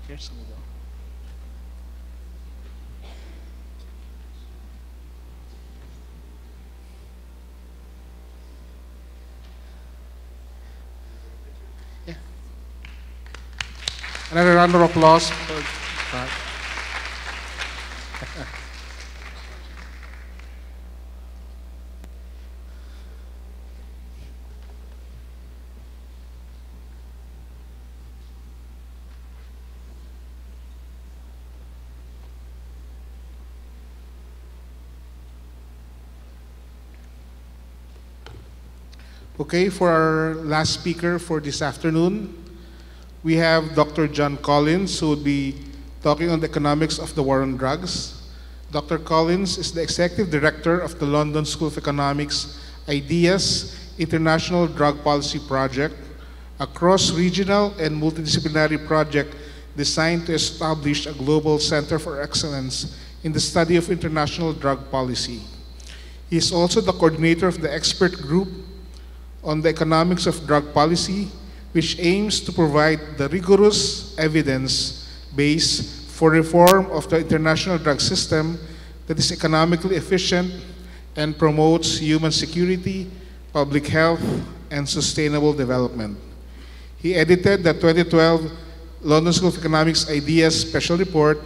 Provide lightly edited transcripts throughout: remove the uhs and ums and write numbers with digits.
Here's we go. Yeah. Another round of applause. Okay, for our last speaker for this afternoon, we have Dr. John Collins, who will be talking on the economics of the war on drugs. Dr. Collins is the Executive Director of the London School of Economics IDEA's International Drug Policy Project, a cross-regional and multidisciplinary project designed to establish a global center for excellence in the study of international drug policy. He is also the coordinator of the expert group on the economics of drug policy, which aims to provide the rigorous evidence base for reform of the international drug system that is economically efficient and promotes human security, public health, and sustainable development. He edited the 2012 London School of Economics IDEA's Special Report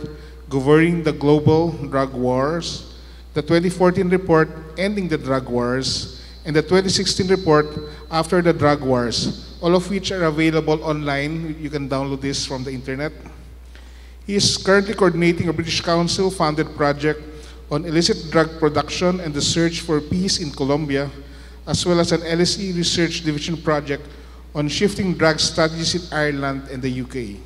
governing the global drug wars, the 2014 report Ending the Drug Wars, and the 2016 report After the Drug Wars, all of which are available online. You can download this from the internet. He is currently coordinating a British Council-funded project on illicit drug production and the search for peace in Colombia, as well as an LSE Research Division project on shifting drug strategies in Ireland and the UK.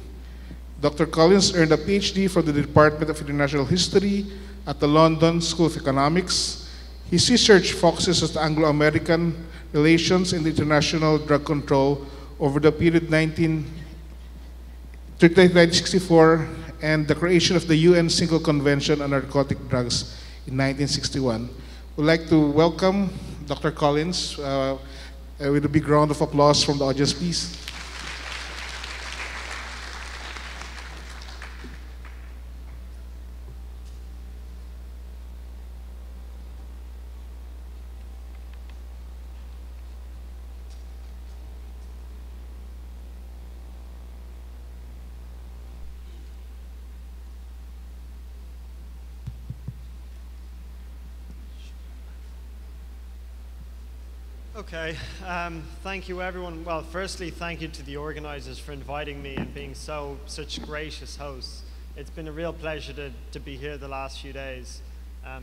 Dr. Collins earned a PhD from the Department of International History at the London School of Economics. His research focuses on Anglo-American relations and international drug control over the period 1964 and the creation of the UN Single Convention on Narcotic Drugs in 1961. We'd like to welcome Dr. Collins with a big round of applause from the audience, please. Okay, thank you everyone. Well, firstly, thank you to the organizers for inviting me and being such gracious hosts. It's been a real pleasure to be here the last few days.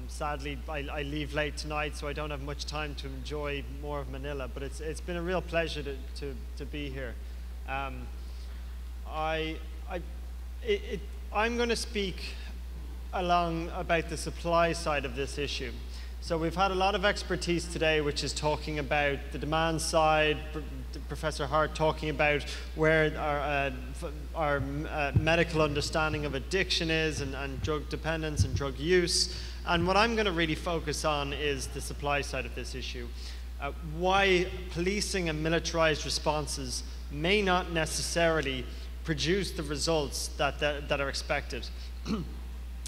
Sadly, I leave late tonight, so I don't have much time to enjoy more of Manila, but it's been a real pleasure to be here. I'm going to speak about the supply side of this issue. So we've had a lot of expertise today, which is talking about the demand side, Professor Hart talking about where our medical understanding of addiction is and drug dependence and drug use. And what I'm going to really focus on is the supply side of this issue. Why policing and militarized responses may not necessarily produce the results that are expected.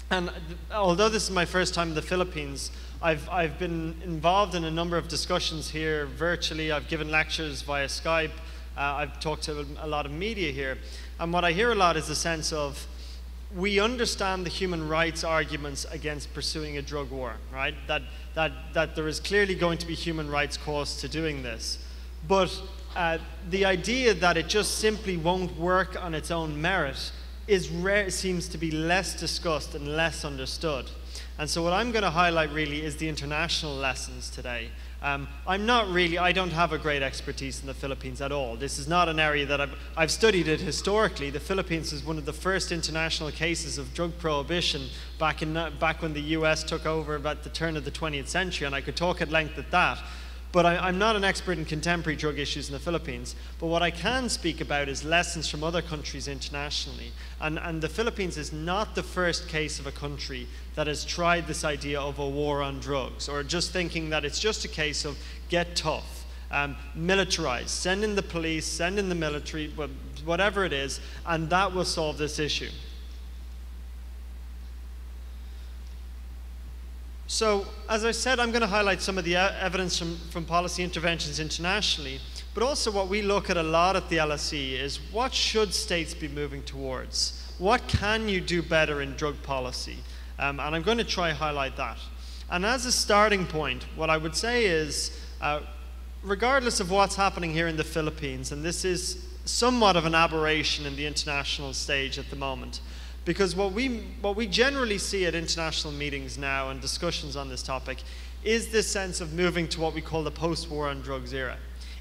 And although this is my first time in the Philippines, I've been involved in a number of discussions here virtually. I've given lectures via Skype. I've talked to a lot of media here. And what I hear a lot is the sense of, we understand the human rights arguments against pursuing a drug war, right? That there is clearly going to be human rights costs to doing this. But the idea that it just simply won't work on its own merit seems to be less discussed and less understood. And so what I'm going to highlight really is the international lessons today. I don't have a great expertise in the Philippines at all. This is not an area that I've studied it historically. The Philippines is one of the first international cases of drug prohibition back when the US took over about the turn of the 20th century, and I could talk at length at that. But I'm not an expert in contemporary drug issues in the Philippines. But what I can speak about is lessons from other countries internationally. And the Philippines is not the first case of a country that has tried this idea of a war on drugs, or just thinking that it's just a case of get tough, militarize, send in the police, send in the military, well, whatever it is, and that will solve this issue. So, as I said, I'm going to highlight some of the evidence from policy interventions internationally, but also what we look at a lot at the LSE is what should states be moving towards? What can you do better in drug policy? And I'm going to try highlight that. And as a starting point, what I would say is, regardless of what's happening here in the Philippines, and this is somewhat of an aberration in the international stage at the moment, because what we generally see at international meetings now and discussions on this topic is this sense of moving to what we call the post-war on drugs era.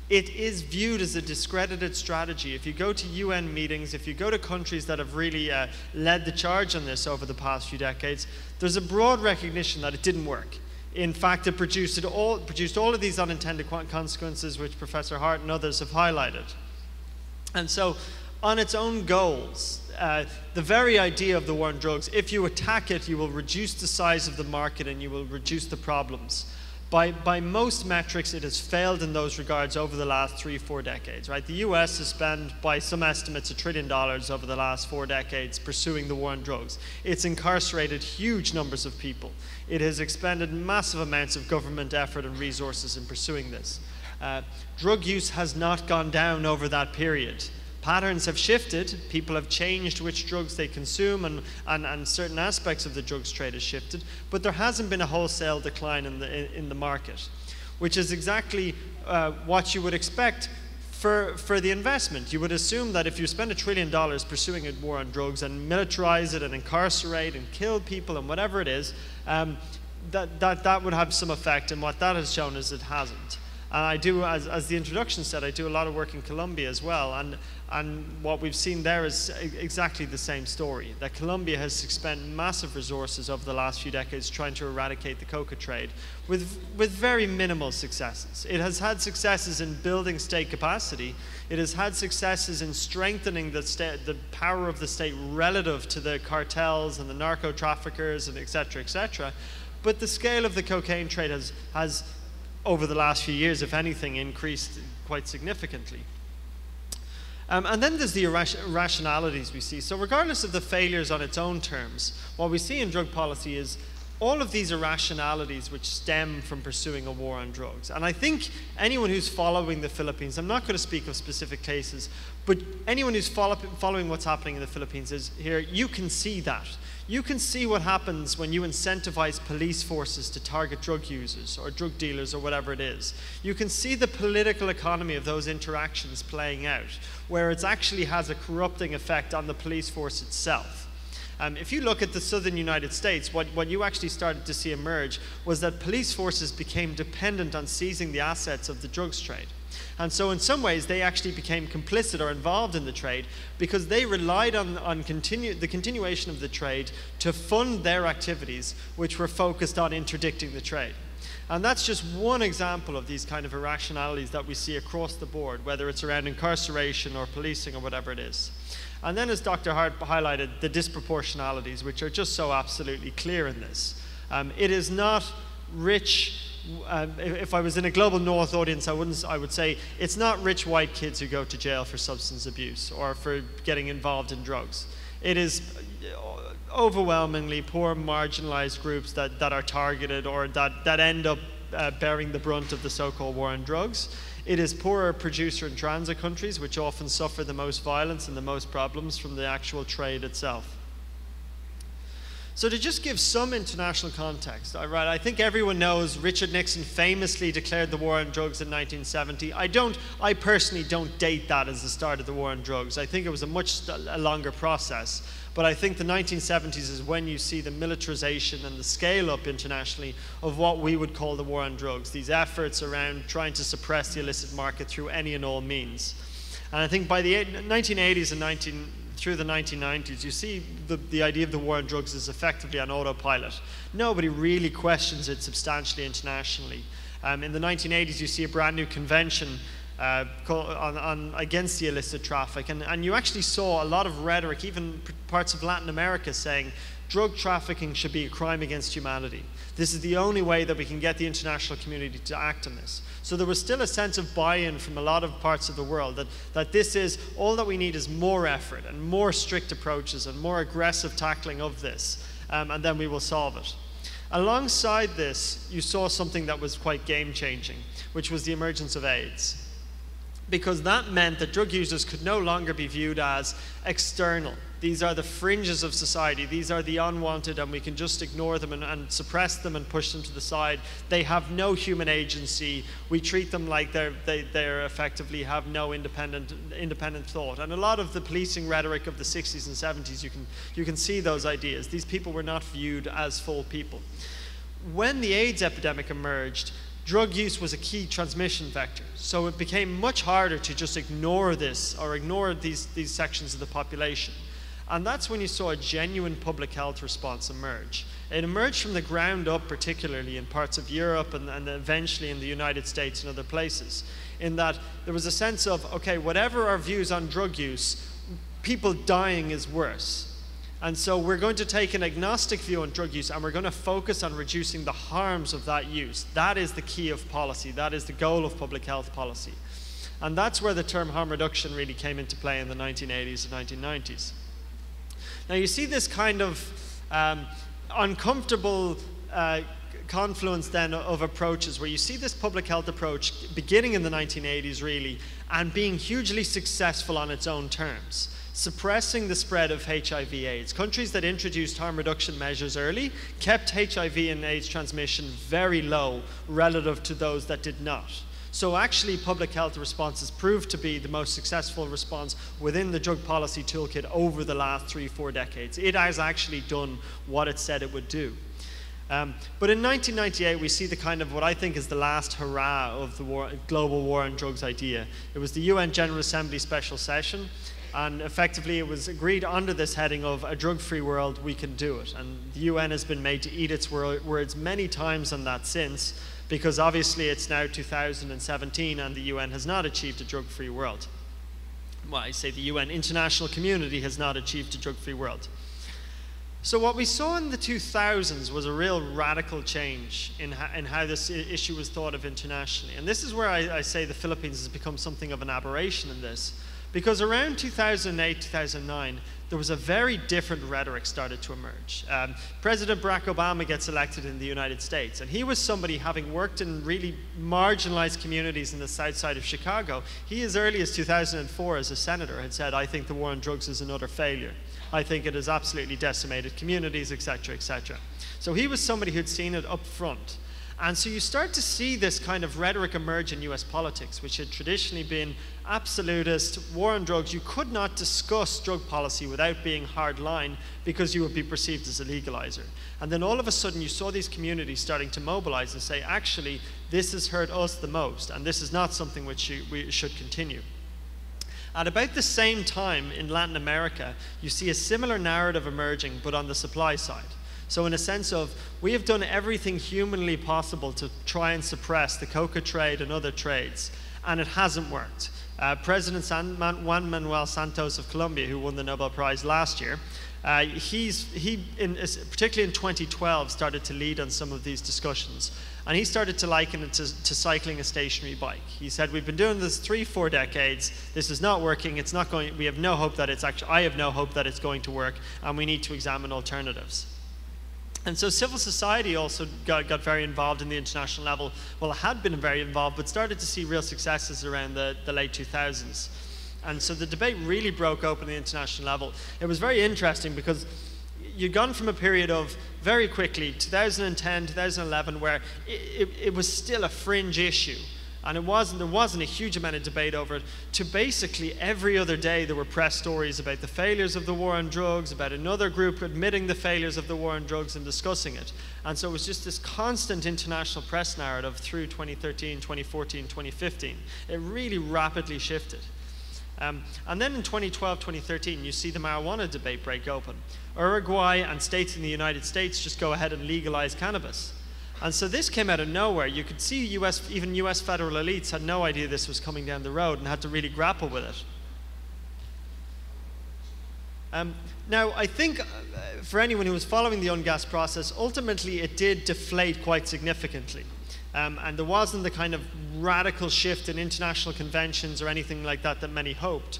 It is viewed as a discredited strategy. If you go to UN meetings, if you go to countries that have really led the charge on this over the past few decades, there's a broad recognition that it didn't work. In fact, it produced all of these unintended consequences, which Professor Hart and others have highlighted. And so, on its own goals, the very idea of the war on drugs, if you attack it, you will reduce the size of the market and you will reduce the problems. By most metrics, it has failed in those regards over the last 3-4 decades, right? The US has spent, by some estimates, $1 trillion over the last 4 decades pursuing the war on drugs. It's incarcerated huge numbers of people. It has expended massive amounts of government effort and resources in pursuing this. Drug use has not gone down over that period. Patterns have shifted, people have changed which drugs they consume, and certain aspects of the drugs trade has shifted, but there hasn't been a wholesale decline in the market, which is exactly what you would expect for the investment. You would assume that if you spend $1 trillion pursuing a war on drugs and militarize it and incarcerate and kill people and whatever it is, that would have some effect, and what that has shown is it hasn't. And I do, as the introduction said, I do a lot of work in Colombia as well, and what we've seen there is exactly the same story, that Colombia has spent massive resources over the last few decades trying to eradicate the coca trade with very minimal successes. It has had successes in building state capacity. It has had successes in strengthening the power of the state relative to the cartels and the narco traffickers and et cetera, but the scale of the cocaine trade has over the last few years, if anything, increased quite significantly. And then there's the irrationalities we see. So regardless of the failures on its own terms, what we see in drug policy is all of these irrationalities which stem from pursuing a war on drugs. And I think anyone who's following the Philippines, I'm not going to speak of specific cases, but anyone who's following what's happening in the Philippines is here, you can see that. You can see what happens when you incentivize police forces to target drug users or drug dealers or whatever it is. You can see the political economy of those interactions playing out, where it actually has a corrupting effect on the police force itself. If you look at the southern United States, what you actually started to see emerge was that police forces became dependent on seizing the assets of the drugs trade. And so in some ways, they actually became complicit or involved in the trade because they relied on the continuation of the trade to fund their activities, which were focused on interdicting the trade. And that's just one example of these kind of irrationalities that we see across the board, whether it's around incarceration or policing or whatever it is. And then, as Dr. Hart highlighted, the disproportionalities, which are just so absolutely clear in this. It is not rich. If I was in a global north audience, I would say it's not rich white kids who go to jail for substance abuse or for getting involved in drugs. It is overwhelmingly poor, marginalized groups that are targeted or that end up bearing the brunt of the so-called war on drugs. It is poorer producer and transit countries, which often suffer the most violence and the most problems from the actual trade itself. So to just give some international context, I think everyone knows Richard Nixon famously declared the war on drugs in 1970. I personally don't date that as the start of the war on drugs. I think it was a much longer process. But I think the 1970s is when you see the militarization and the scale up internationally of what we would call the war on drugs, these efforts around trying to suppress the illicit market through any and all means. And I think by the 1980s and through the 1990s, you see the idea of the war on drugs is effectively on autopilot. Nobody really questions it substantially internationally. In the 1980s, you see a brand new convention against the illicit traffic, and you actually saw a lot of rhetoric, even parts of Latin America, saying drug trafficking should be a crime against humanity. This is the only way that we can get the international community to act on this. So there was still a sense of buy-in from a lot of parts of the world that this is, all that we need is more effort and more strict approaches and more aggressive tackling of this, and then we will solve it. Alongside this, you saw something that was quite game-changing, which was the emergence of AIDS. Because that meant that drug users could no longer be viewed as external. These are the fringes of society. These are the unwanted, and we can just ignore them and suppress them and push them to the side. They have no human agency. We treat them like they effectively have no independent thought. And a lot of the policing rhetoric of the 60s and 70s, you can see those ideas. These people were not viewed as full people. When the AIDS epidemic emerged, drug use was a key transmission vector, so it became much harder to just ignore this or ignore these sections of the population. And that's when you saw a genuine public health response emerge. It emerged from the ground up, particularly in parts of Europe and eventually in the United States and other places, in that there was a sense of, okay, whatever our views on drug use, people dying is worse. And so we're going to take an agnostic view on drug use, and we're going to focus on reducing the harms of that use. That is the key of policy. That is the goal of public health policy. And that's where the term harm reduction really came into play in the 1980s and 1990s. Now you see this kind of uncomfortable confluence then of approaches, where you see this public health approach beginning in the 1980s really, and being hugely successful on its own terms, suppressing the spread of HIV/AIDS. Countries that introduced harm reduction measures early kept HIV and AIDS transmission very low relative to those that did not. So actually public health responses proved to be the most successful response within the drug policy toolkit over the last 3-4 decades. It has actually done what it said it would do. But in 1998, we see the kind of what I think is the last hurrah of the global war on drugs idea. It was the UN General Assembly special session, and effectively it was agreed under this heading of a drug-free world, we can do it. And the UN has been made to eat its words many times on that since, because obviously it's now 2017 and the UN has not achieved a drug-free world. Well, I say the UN international community has not achieved a drug-free world. So what we saw in the 2000s was a real radical change in how this issue was thought of internationally. And this is where I say the Philippines has become something of an aberration in this. Because around 2008, 2009, there was a very different rhetoric started to emerge. President Barack Obama gets elected in the United States, and he was somebody having worked in really marginalized communities in the south side of Chicago. He, as early as 2004, as a senator, had said, I think the war on drugs is another failure. I think it has absolutely decimated communities, etc., etc. So he was somebody who'd seen it up front. And so you start to see this kind of rhetoric emerge in US politics, which had traditionally been absolutist, war on drugs. You could not discuss drug policy without being hardline because you would be perceived as a legalizer. And then all of a sudden you saw these communities starting to mobilize and say, actually, this has hurt us the most, and this is not something which we should continue. At about the same time in Latin America, you see a similar narrative emerging, but on the supply side. So in a sense of, we have done everything humanly possible to try and suppress the coca trade and other trades, and it hasn't worked. President Juan Manuel Santos of Colombia, who won the Nobel Prize last year, particularly in 2012, started to lead on some of these discussions. And he started to liken it to cycling a stationary bike. He said, we've been doing this 3-4 decades, this is not working, it's not going, we have no hope that it's actually, I have no hope that it's going to work, and we need to examine alternatives. And so civil society also got very involved in the international level. Well, it had been very involved, but started to see real successes around the late 2000s. And so the debate really broke open at the international level. It was very interesting because you'd gone from a period of, very quickly, 2010, 2011, where it was still a fringe issue. And there wasn't a huge amount of debate over it, to basically every other day there were press stories about the failures of the war on drugs, about another group admitting the failures of the war on drugs and discussing it. And so it was just this constant international press narrative through 2013, 2014, 2015. It really rapidly shifted. And then in 2012, 2013, you see the marijuana debate break open. Uruguay and states in the United States just go ahead and legalize cannabis. And so this came out of nowhere. You could see even US federal elites had no idea this was coming down the road and had to really grapple with it. Now, I think for anyone who was following the UNGAS process, ultimately it did deflate quite significantly. And there wasn't the kind of radical shift in international conventions or anything like that that many hoped.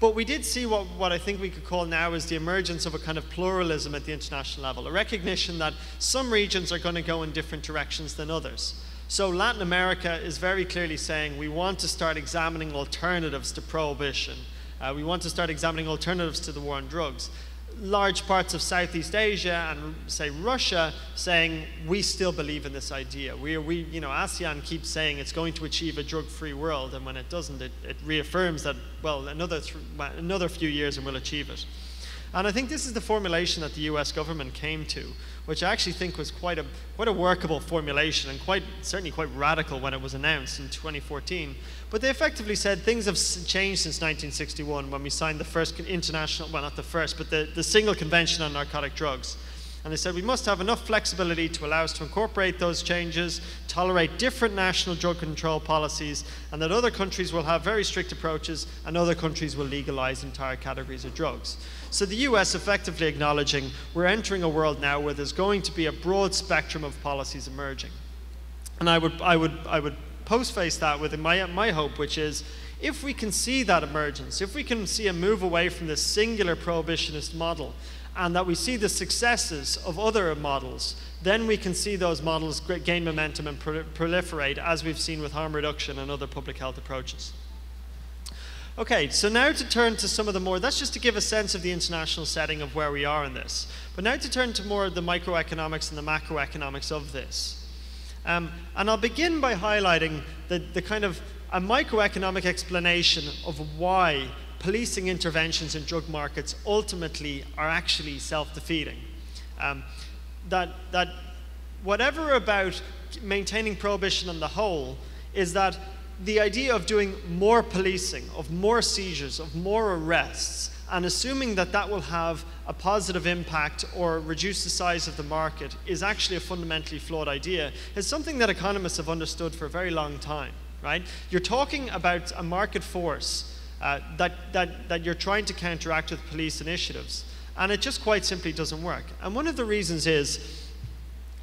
But we did see what I think we could call now is the emergence of a kind of pluralism at the international level, a recognition that some regions are going to go in different directions than others. So Latin America is very clearly saying we want to start examining alternatives to prohibition. We want to start examining alternatives to the war on drugs. Large parts of Southeast Asia and, say, Russia saying we still believe in this idea. ASEAN keeps saying it's going to achieve a drug-free world, and when it doesn't, it reaffirms that, well, another few years and we'll achieve it. And I think this is the formulation that the US government came to, which I actually think was quite a workable formulation and certainly quite radical when it was announced in 2014. But they effectively said things have changed since 1961 when we signed the first international, well, not the first, but the single convention on narcotic drugs. And they said we must have enough flexibility to allow us to incorporate those changes, tolerate different national drug control policies, and that other countries will have very strict approaches and other countries will legalize entire categories of drugs. So the US effectively acknowledging we're entering a world now where there's going to be a broad spectrum of policies emerging. And I would postface that with my hope, which is if we can see that emergence, if we can see a move away from this singular prohibitionist model, and that we see the successes of other models, then we can see those models gain momentum and proliferate, as we've seen with harm reduction and other public health approaches. Okay, so now to turn to some of the more, that's just to give a sense of the international setting of where we are in this. But now to turn to more of the microeconomics and the macroeconomics of this. And I'll begin by highlighting the kind of a microeconomic explanation of why policing interventions in drug markets ultimately are actually self-defeating. That whatever about maintaining prohibition on the whole is that the idea of doing more policing, of more seizures, of more arrests, and assuming that that will have a positive impact or reduce the size of the market is actually a fundamentally flawed idea, is something that economists have understood for a very long time, right? You're talking about a market force that you're trying to counteract with police initiatives. And it just quite simply doesn't work. And one of the reasons is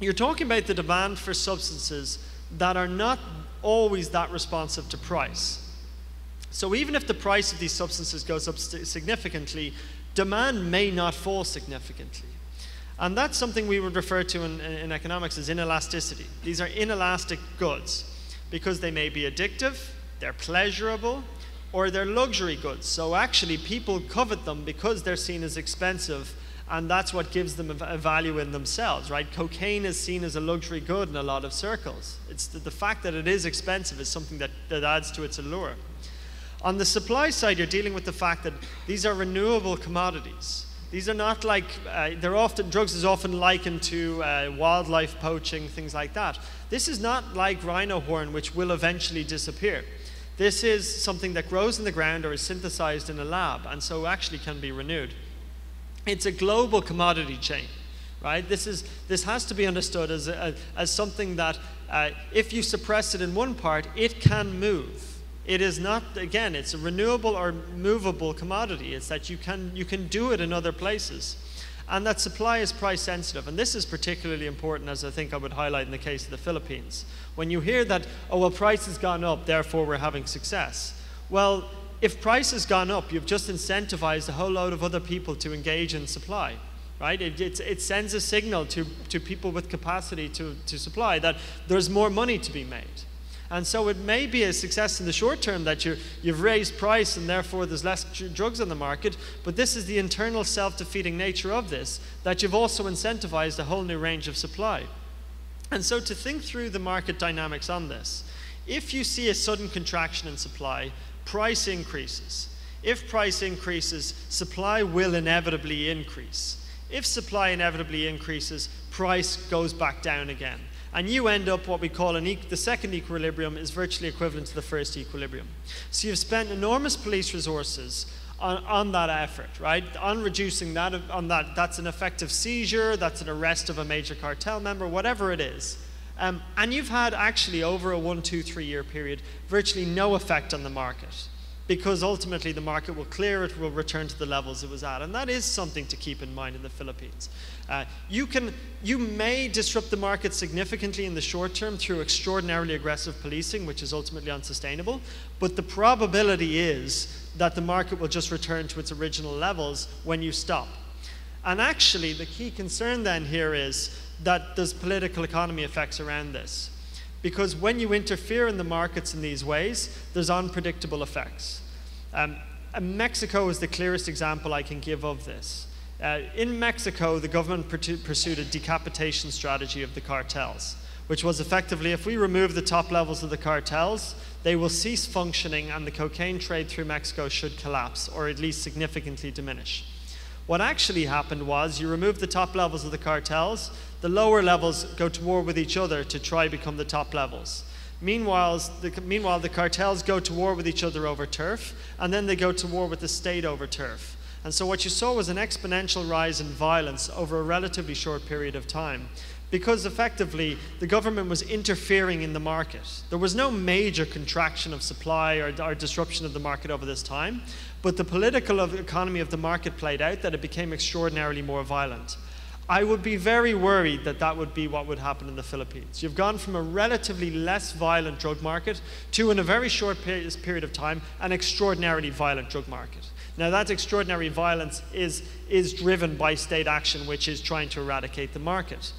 you're talking about the demand for substances that are not always that responsive to price. So even if the price of these substances goes up significantly, demand may not fall significantly. And that's something we would refer to in economics as inelasticity. These are inelastic goods because they may be addictive, they're pleasurable, or they're luxury goods. So actually people covet them because they're seen as expensive, and that's what gives them a value in themselves, right? Cocaine is seen as a luxury good in a lot of circles. It's the fact that it is expensive is something that adds to its allure. On the supply side, you're dealing with the fact that these are renewable commodities. These are not like, drugs is often likened to wildlife poaching, things like that. This is not like rhino horn, which will eventually disappear. This is something that grows in the ground or is synthesized in a lab, and so actually can be renewed. It's a global commodity chain, right? This has to be understood as something that if you suppress it in one part, it can move. It is not, again, it's a renewable or movable commodity. It's that you can do it in other places. And that supply is price sensitive. And this is particularly important, as I think I would highlight in the case of the Philippines. When you hear that, oh, well, price has gone up, therefore we're having success. Well, if price has gone up, you've just incentivized a whole load of other people to engage in supply, right? It sends a signal to people with capacity to supply that there's more money to be made. And so it may be a success in the short term that you've raised price and therefore there's less drugs on the market, but this is the internal self-defeating nature of this, that you've also incentivized a whole new range of supply. And so to think through the market dynamics on this, if you see a sudden contraction in supply, price increases. If price increases, supply will inevitably increase. If supply inevitably increases, price goes back down again. And you end up what we call the second equilibrium is virtually equivalent to the first equilibrium. So you've spent enormous police resources on that effort, right? On reducing that, that's an effective seizure, that's an arrest of a major cartel member, whatever it is. And you've had actually over a 1, 2, 3 year period virtually no effect on the market. because ultimately the market will clear, it will return to the levels it was at. And that is something to keep in mind in the Philippines. You may disrupt the market significantly in the short term through extraordinarily aggressive policing, which is ultimately unsustainable, but the probability is that the market will just return to its original levels when you stop. And actually, the key concern then here is that there's political economy effects around this. Because when you interfere in the markets in these ways, there's unpredictable effects. Mexico is the clearest example I can give of this. In Mexico, the government pursued a decapitation strategy of the cartels, which was effectively, if we remove the top levels of the cartels, they will cease functioning and the cocaine trade through Mexico should collapse, or at least significantly diminish. What actually happened was you remove the top levels of the cartels, the lower levels go to war with each other to try become the top levels. Meanwhile, the cartels go to war with each other over turf, and then they go to war with the state over turf. And so what you saw was an exponential rise in violence over a relatively short period of time, because effectively the government was interfering in the market. There was no major contraction of supply or disruption of the market over this time, but the political economy of the market played out that it became extraordinarily more violent. I would be very worried that that would be what would happen in the Philippines. You've gone from a relatively less violent drug market to, in a very short period of time, an extraordinarily violent drug market. Now, that extraordinary violence is driven by state action, which is trying to eradicate the market.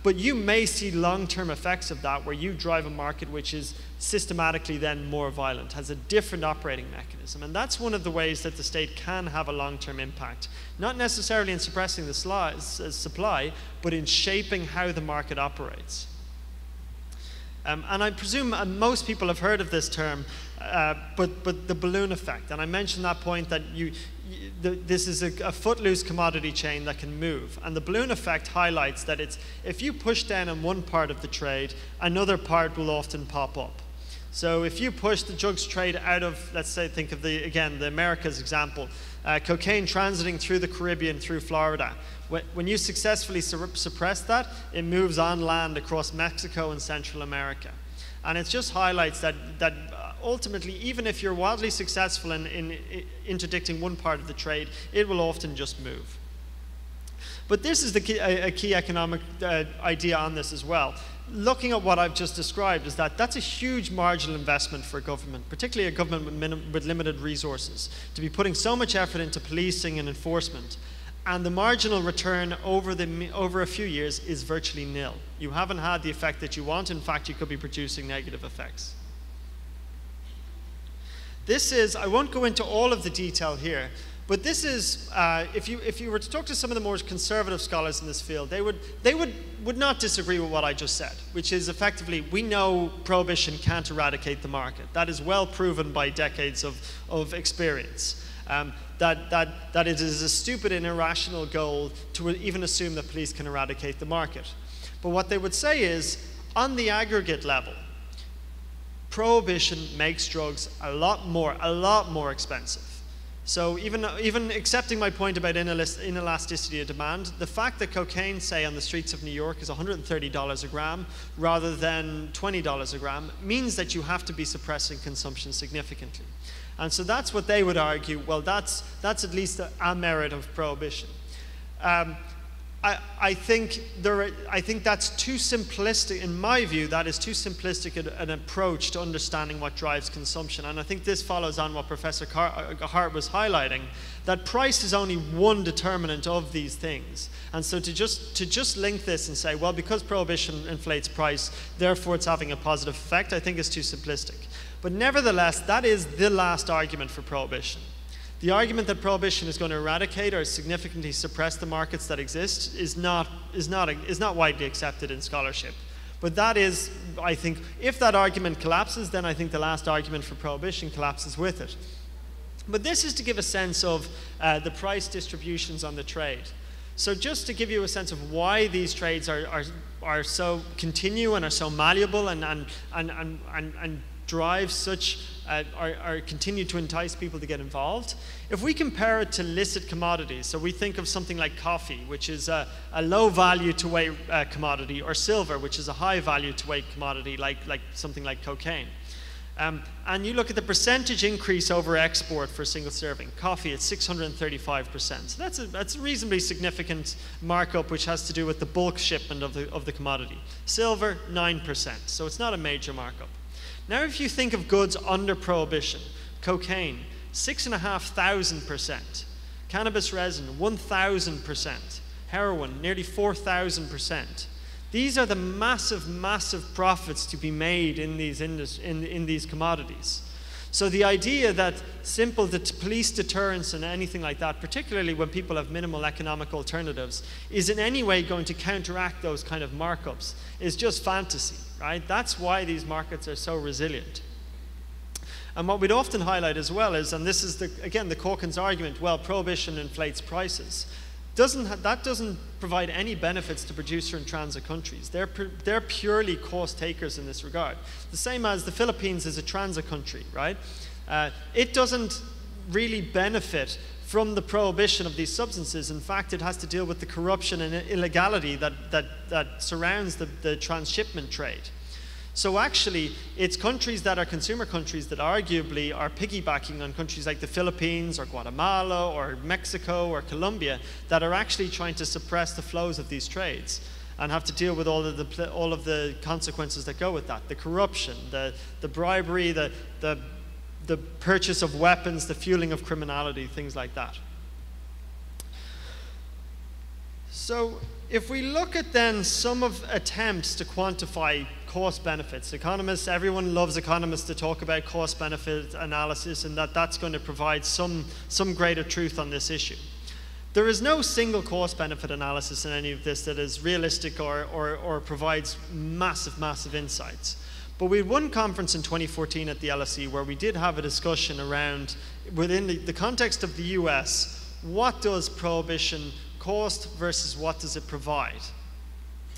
But you may see long-term effects of that where you drive a market which is systematically then more violent, has a different operating mechanism. And that's one of the ways that the state can have a long-term impact, not necessarily in suppressing the supply, but in shaping how the market operates. And I presume most people have heard of this term, but the balloon effect. And I mentioned that point that this is a footloose commodity chain that can move. And the balloon effect highlights that if you push down on one part of the trade, another part will often pop up. So if you push the drugs trade out of, let's say, think of the Americas example, cocaine transiting through the Caribbean, through Florida. When you successfully suppress that, it moves on land across Mexico and Central America. And it just highlights that ultimately, even if you're wildly successful in interdicting one part of the trade, it will often just move. But this is a key economic idea on this as well. Looking at what I've just described is that's a huge marginal investment for a government, particularly a government with limited resources, to be putting so much effort into policing and enforcement. And the marginal return over a few years is virtually nil. You haven't had the effect that you want. In fact, you could be producing negative effects. This is, I won't go into all of the detail here, but this is, if you were to talk to some of the more conservative scholars in this field, they would not disagree with what I just said, which is effectively, we know prohibition can't eradicate the market. That is well proven by decades of experience. That it is a stupid and irrational goal to even assume that police can eradicate the market. But what they would say is, on the aggregate level, prohibition makes drugs a lot more expensive. So even accepting my point about inelasticity of demand, the fact that cocaine, say, on the streets of New York is $130 a gram rather than $20 a gram means that you have to be suppressing consumption significantly. And so that's what they would argue, well, that's at least a merit of prohibition. I think that's too simplistic, in my view, that is too simplistic an approach to understanding what drives consumption. And I think this follows on what Professor Hart was highlighting, that price is only one determinant of these things. And so to just link this and say, well, because prohibition inflates price, therefore it's having a positive effect, I think is too simplistic. But nevertheless, that is the last argument for prohibition. The argument that prohibition is going to eradicate or significantly suppress the markets that exist is not widely accepted in scholarship. But that is, I think, if that argument collapses, then I think the last argument for prohibition collapses with it. But this is to give a sense of the price distributions on the trade. So just to give you a sense of why these trades are so continue and are so malleable and drive such, or continue to entice people to get involved. If we compare it to licit commodities, so we think of something like coffee, which is a low value to weight commodity, or silver, which is a high value to weight commodity, like something like cocaine. And you look at the percentage increase over export for a single serving. Coffee at 635%. So that's a reasonably significant markup, which has to do with the bulk shipment of the commodity. Silver, 9%. So it's not a major markup. Now, if you think of goods under prohibition, cocaine, 6,500%. Cannabis resin, 1,000%. Heroin, nearly 4,000%. These are the massive, massive profits to be made in these commodities. So the idea that simple police deterrence and anything like that, particularly when people have minimal economic alternatives, is in any way going to counteract those kind of markups is just fantasy, right? That's why these markets are so resilient. And what we'd often highlight as well is, and this is, again, the Corkins argument, well, prohibition inflates prices. That doesn't provide any benefits to producer and transit countries. They're purely cost takers in this regard. The same as the Philippines is a transit country, right? It doesn't really benefit from the prohibition of these substances. In fact, it has to deal with the corruption and illegality that surrounds the transshipment trade. So actually, it's countries that are consumer countries that arguably are piggybacking on countries like the Philippines or Guatemala or Mexico or Colombia that are actually trying to suppress the flows of these trades and have to deal with all of the consequences that go with that. The corruption, the bribery, the purchase of weapons, the fueling of criminality, things like that. So if we look at then some of attempts to quantify cost benefits, economists, everyone loves economists to talk about cost benefit analysis and that's going to provide some greater truth on this issue. There is no single cost benefit analysis in any of this that is realistic or provides massive insights. But we had one conference in 2014 at the LSE where we did have a discussion around, within the context of the US, what does prohibition cost versus what does it provide?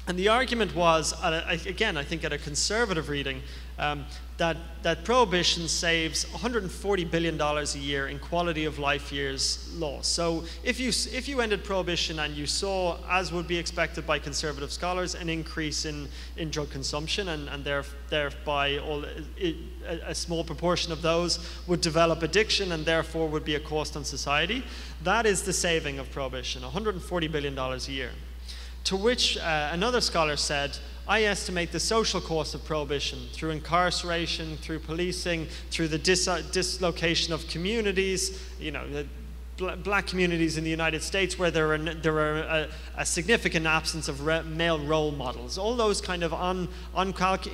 And the argument was, again, I think at a conservative reading, that prohibition saves $140 billion a year in quality of life years lost. So if you ended prohibition and you saw, as would be expected by conservative scholars, an increase in drug consumption and thereby a small proportion of those would develop addiction and therefore would be a cost on society, that is the saving of prohibition, $140 billion a year. To which another scholar said, I estimate the social cost of prohibition through incarceration, through policing, through the dislocation of communities, black communities in the United States where there are a significant absence of male role models. All those kind of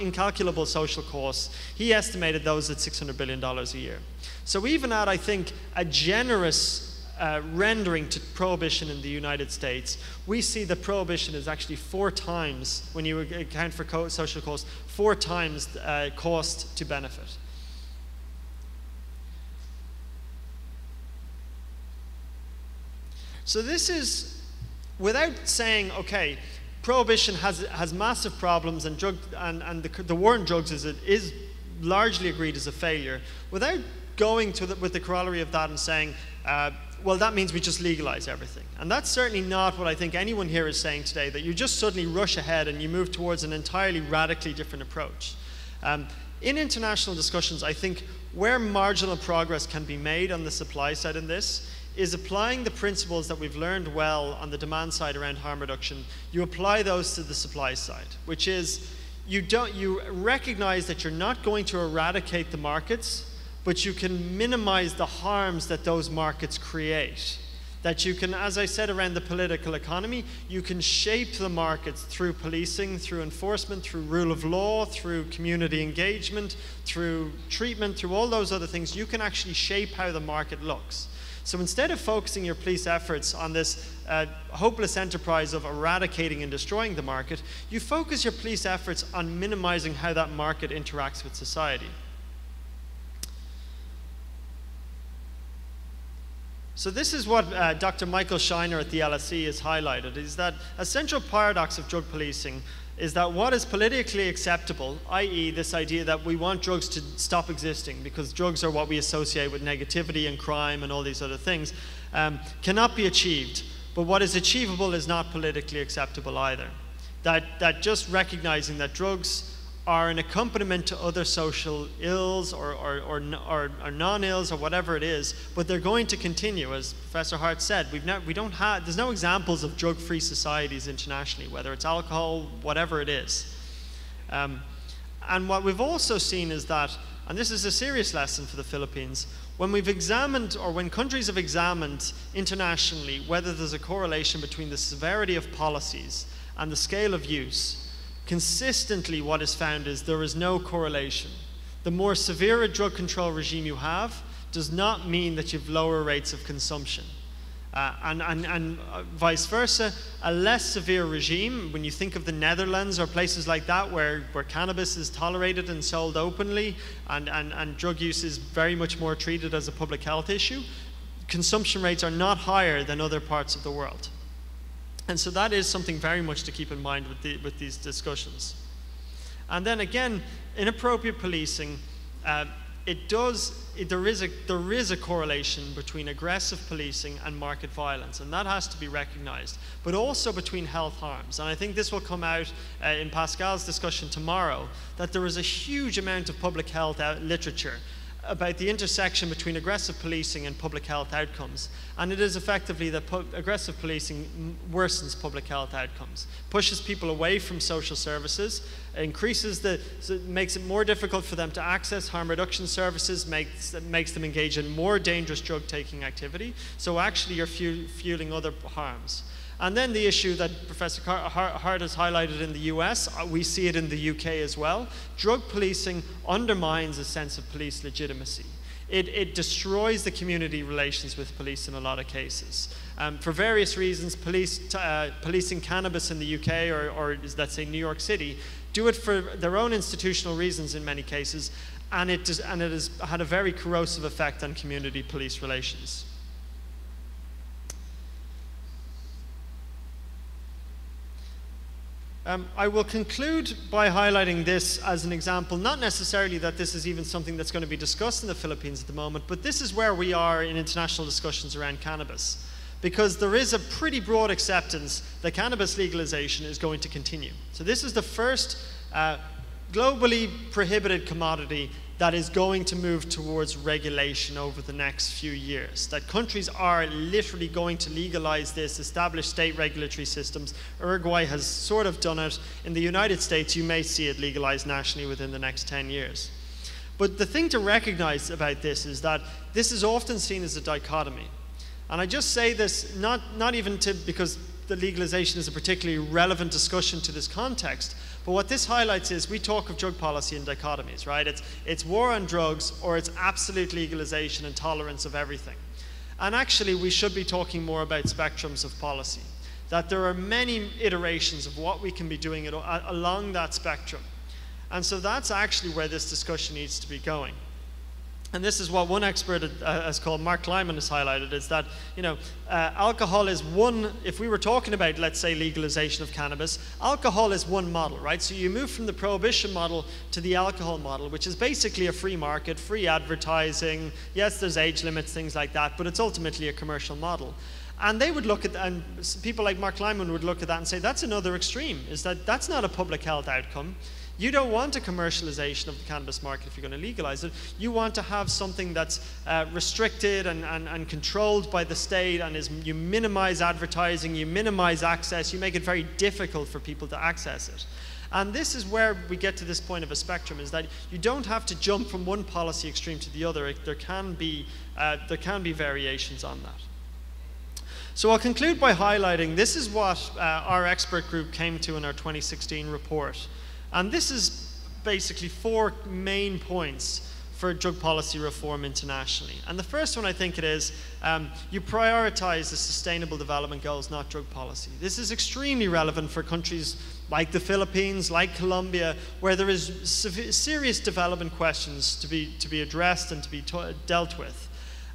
incalculable social costs, he estimated those at $600 billion a year. So even at, I think, a generous rendering to prohibition in the United States, we see that prohibition is actually 4 times, when you account for social costs, 4 times cost to benefit. So this is, without saying, okay, prohibition has massive problems and the war on drugs is largely agreed as a failure, without going with the corollary of that and saying, well, that means we just legalize everything. And that's certainly not what I think anyone here is saying today, that you just suddenly rush ahead and you move towards an entirely radically different approach. In international discussions, I think where marginal progress can be made on the supply side in this is applying the principles that we've learned well on the demand side around harm reduction. You apply those to the supply side, which is you recognize that you're not going to eradicate the markets, but you can minimize the harms that those markets create. That you can, as I said around the political economy, you can shape the markets through policing, through enforcement, through rule of law, through community engagement, through treatment, through all those other things. You can actually shape how the market looks. So instead of focusing your police efforts on this hopeless enterprise of eradicating and destroying the market, you focus your police efforts on minimizing how that market interacts with society. So this is what Dr. Michael Shiner at the LSE has highlighted, is that a central paradox of drug policing is that what is politically acceptable, i.e. this idea that we want drugs to stop existing because drugs are what we associate with negativity and crime and all these other things, cannot be achieved. But what is achievable is not politically acceptable either. That just recognizing that drugs are an accompaniment to other social ills or non-ills or whatever it is, but they're going to continue. As Professor Hart said, there's no examples of drug-free societies internationally, whether it's alcohol, whatever it is. And what we've also seen is that, and this is a serious lesson for the Philippines, when we've examined, or when countries have examined internationally whether there's a correlation between the severity of policies and the scale of use, consistently what is found is there is no correlation. The more severe a drug control regime you have does not mean that you have lower rates of consumption. And vice versa, a less severe regime, when you think of the Netherlands or places like that where cannabis is tolerated and sold openly and drug use is very much more treated as a public health issue, consumption rates are not higher than other parts of the world. And so that is something very much to keep in mind with these discussions. And then again, inappropriate policing, there is a correlation between aggressive policing and market violence, and that has to be recognized, but also between health harms. And I think this will come out in Pascal's discussion tomorrow, that there is a huge amount of public health literature about the intersection between aggressive policing and public health outcomes. And it is effectively that aggressive policing worsens public health outcomes, pushes people away from social services, makes it more difficult for them to access harm reduction services, makes them engage in more dangerous drug-taking activity. So actually you're fueling other harms. And then the issue that Professor Hart has highlighted in the US, we see it in the UK as well. Drug policing undermines a sense of police legitimacy. It destroys the community relations with police in a lot of cases. For various reasons, policing cannabis in the UK or let's say New York City, do it for their own institutional reasons in many cases, and it has had a very corrosive effect on community-police relations. I will conclude by highlighting this as an example, not necessarily that this is even something that's going to be discussed in the Philippines at the moment, but this is where we are in international discussions around cannabis. Because there is a pretty broad acceptance that cannabis legalization is going to continue. So this is the first globally prohibited commodity that is going to move towards regulation over the next few years. That countries are literally going to legalize this, establish state regulatory systems. Uruguay has sort of done it. In the United States, you may see it legalized nationally within the next 10 years. But the thing to recognize about this is that this is often seen as a dichotomy. And I just say this not even because the legalization is a particularly relevant discussion to this context, but what this highlights is we talk of drug policy in dichotomies, right? It's war on drugs, or it's absolute legalization and tolerance of everything. And actually, we should be talking more about spectrums of policy, that there are many iterations of what we can be doing along that spectrum. And so that's actually where this discussion needs to be going. And this is what one expert has called, Mark Kleiman has highlighted, is that, alcohol is one, if we were talking about, let's say, legalization of cannabis, alcohol is one model, right? So you move from the prohibition model to the alcohol model, which is basically a free market, free advertising. Yes, there's age limits, things like that, but it's ultimately a commercial model. And they would look at, and people like Mark Kleiman would look at that and say, that's another extreme, is that that's not a public health outcome. You don't want a commercialization of the cannabis market if you're going to legalize it. You want to have something that's restricted and controlled by the state, and you minimize advertising, you minimize access, you make it very difficult for people to access it. And this is where we get to this point of a spectrum, is that you don't have to jump from one policy extreme to the other. There can be variations on that. So I'll conclude by highlighting, this is what our expert group came to in our 2016 report. And this is basically 4 main points for drug policy reform internationally. And the first one, I think it is, you prioritize the sustainable development goals, not drug policy. This is extremely relevant for countries like the Philippines, like Colombia, where there is serious development questions to be addressed and to be dealt with.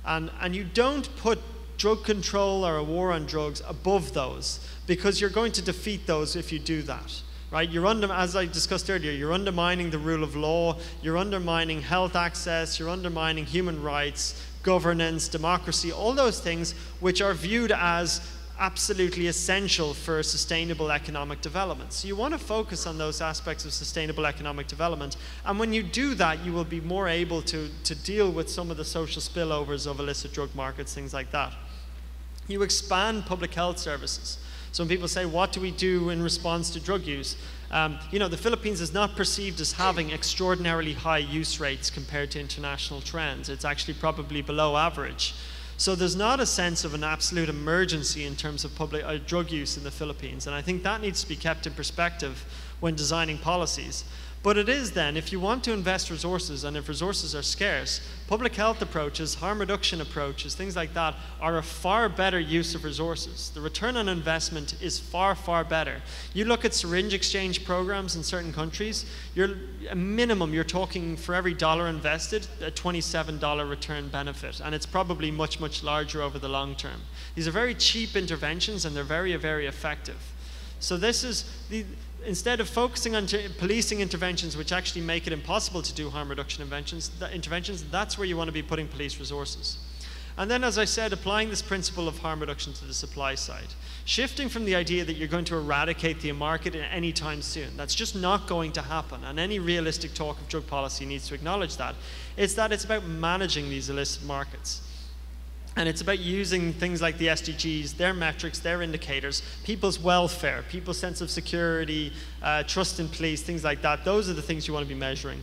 And you don't put drug control or a war on drugs above those, because you're going to defeat those if you do that. Right? As I discussed earlier, you're undermining the rule of law, you're undermining health access, you're undermining human rights, governance, democracy, all those things which are viewed as absolutely essential for sustainable economic development. So you want to focus on those aspects of sustainable economic development. And when you do that, you will be more able to deal with some of the social spillovers of illicit drug markets, things like that. You expand public health services. So when people say, what do we do in response to drug use? You know, the Philippines is not perceived as having extraordinarily high use rates compared to international trends. It's actually probably below average. So there's not a sense of an absolute emergency in terms of public drug use in the Philippines. And I think that needs to be kept in perspective when designing policies. But it is then, if you want to invest resources, and if resources are scarce, public health approaches, harm reduction approaches, things like that, are a far better use of resources. The return on investment is far, far better. You look at syringe exchange programs in certain countries, a minimum, you're talking for every dollar invested, a $27 return benefit, and it's probably much, much larger over the long term. These are very cheap interventions, and they're very, very effective. So this is instead of focusing on policing interventions which actually make it impossible to do harm reduction interventions, that's where you want to be putting police resources. And then, as I said, applying this principle of harm reduction to the supply side. Shifting from the idea that you're going to eradicate the market anytime soon. That's just not going to happen, and any realistic talk of drug policy needs to acknowledge that. It's about managing these illicit markets. And it's about using things like the SDGs, their metrics, their indicators, people's welfare, people's sense of security, trust in police, things like that. Those are the things you want to be measuring.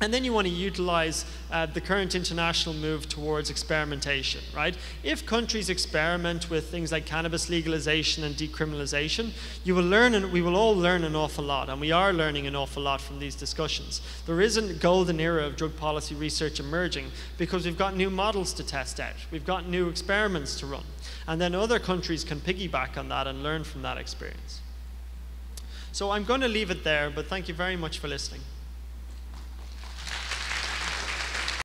And then you want to utilize the current international move towards experimentation, right? If countries experiment with things like cannabis legalization and decriminalization, you will learn, and we will all learn an awful lot, and we are learning an awful lot from these discussions. There is a golden era of drug policy research emerging because we've got new models to test out. We've got new experiments to run. And then other countries can piggyback on that and learn from that experience. So I'm going to leave it there, but thank you very much for listening.